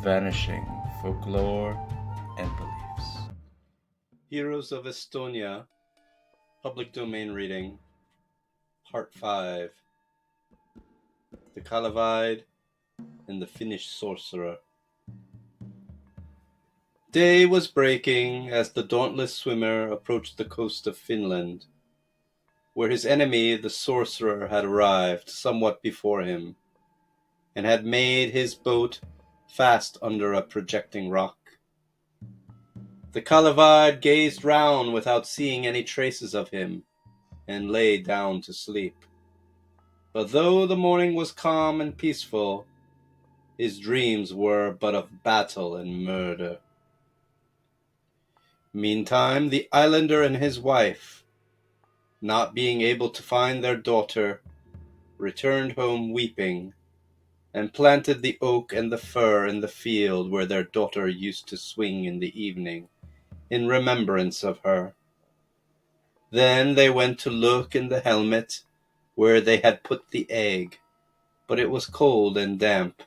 Vanishing Folklore and Beliefs. Heroes of Estonia, Public Domain Reading, Part 5, The Kalevide and the Finnish Sorcerer. Day was breaking as the dauntless swimmer approached the coast of Finland, where his enemy, the Sorcerer, had arrived somewhat before him, and had made his boat fast under a projecting rock. The Kalevide gazed round without seeing any traces of him, and lay down to sleep. But though the morning was calm and peaceful, his dreams were but of battle and murder. Meantime, the islander and his wife, not being able to find their daughter, returned home weeping, and planted the oak and the fir in the field where their daughter used to swing in the evening, in remembrance of her. Then they went to look in the helmet where they had put the egg, but it was cold and damp,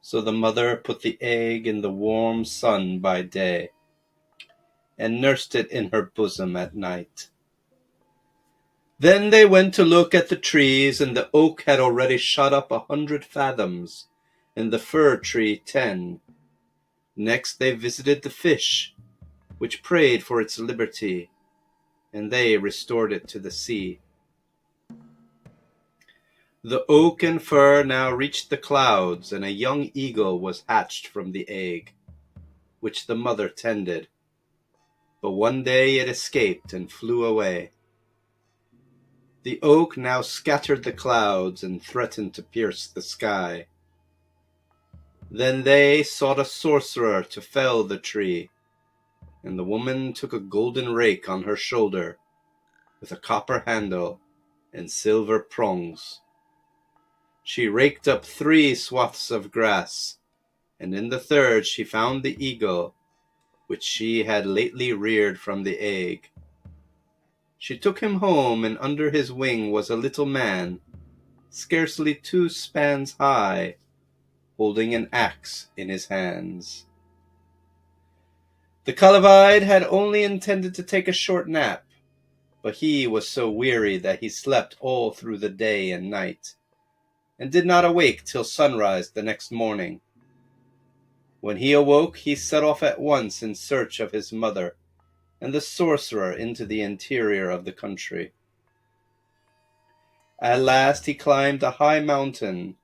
so the mother put the egg in the warm sun by day, and nursed it in her bosom at night. Then they went to look at the trees, and the oak had already shot up 100 fathoms, and the fir tree 10. Next they visited the fish, which prayed for its liberty, and they restored it to the sea. The oak and fir now reached the clouds, and a young eagle was hatched from the egg, which the mother tended. But one day it escaped and flew away. The oak now scattered the clouds and threatened to pierce the sky. Then they sought a sorcerer to fell the tree, and the woman took a golden rake on her shoulder, with a copper handle and silver prongs. She raked up 3 swaths of grass, and in the third she found the eagle, which she had lately reared from the egg. She took him home, and under his wing was a little man, scarcely 2 spans high, holding an axe in his hands. The Kalevide had only intended to take a short nap, but he was so weary that he slept all through the day and night, and did not awake till sunrise the next morning. When he awoke, he set off at once in search of his mother and the sorcerer into the interior of the country. At last he climbed a high mountain,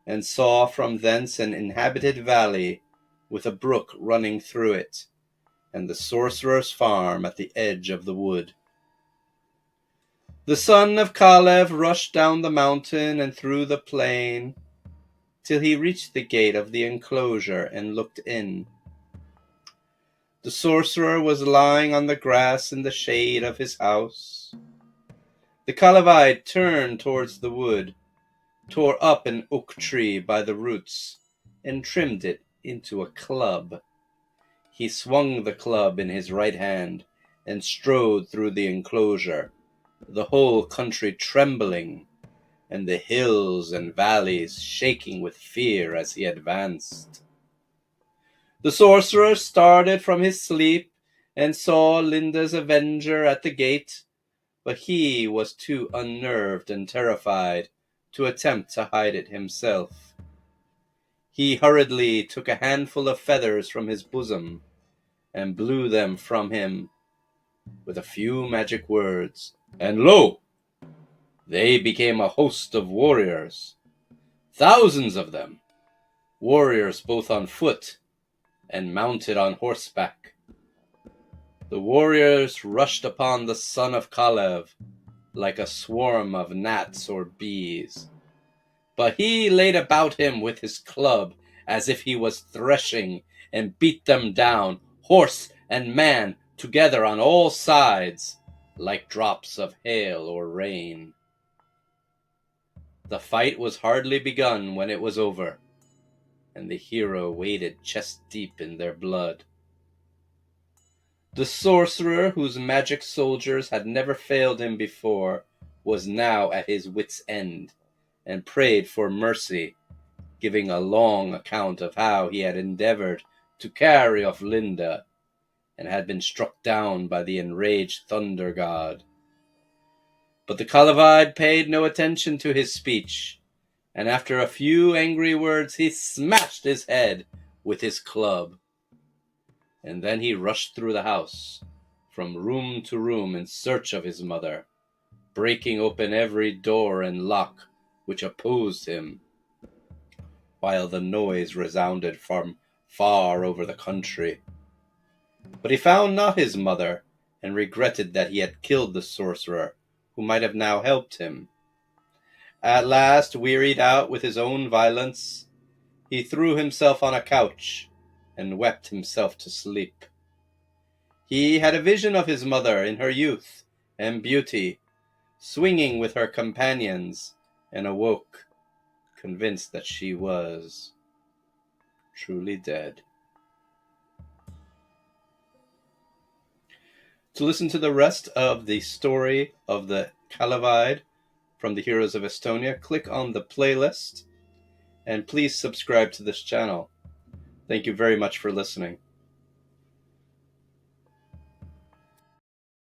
and saw from thence an inhabited valley with a brook running through it, and the sorcerer's farm at the edge of the wood. The son of Kalevh rushed down the mountain and through the plain, till he reached the gate of the enclosure and looked in. The sorcerer was lying on the grass in the shade of his house. The Kalevide turned towards the wood, tore up an oak tree by the roots, and trimmed it into a club. He swung the club in his right hand, and strode through the enclosure, the whole country trembling, and the hills and valleys shaking with fear as he advanced. The sorcerer started from his sleep, and saw Linda's avenger at the gate, but he was too unnerved and terrified to attempt to hide it himself. He hurriedly took a handful of feathers from his bosom, and blew them from him with a few magic words, and lo! They became a host of warriors, thousands of them, warriors both on foot and mounted on horseback. The warriors rushed upon the son of Kalevh like a swarm of gnats or bees, but he laid about him with his club as if he was threshing, and beat them down, horse and man, together on all sides, like drops of hail or rain. The fight was hardly begun when it was over, and the hero waded chest-deep in their blood. The sorcerer, whose magic soldiers had never failed him before, was now at his wits' end, and prayed for mercy, giving a long account of how he had endeavoured to carry off Linda, and had been struck down by the enraged thunder god. But the Kalevide paid no attention to his speech, and after a few angry words he smashed his head with his club. And then he rushed through the house, from room to room in search of his mother, breaking open every door and lock which opposed him, while the noise resounded from far over the country. But he found not his mother, and regretted that he had killed the sorcerer, who might have now helped him. At last, wearied out with his own violence, he threw himself on a couch and wept himself to sleep. He had a vision of his mother in her youth and beauty, swinging with her companions, and awoke, convinced that she was truly dead. To listen to the rest of the story of the Kalevide from the Heroes of Estonia, click on the playlist, and please subscribe to this channel. Thank you very much for listening.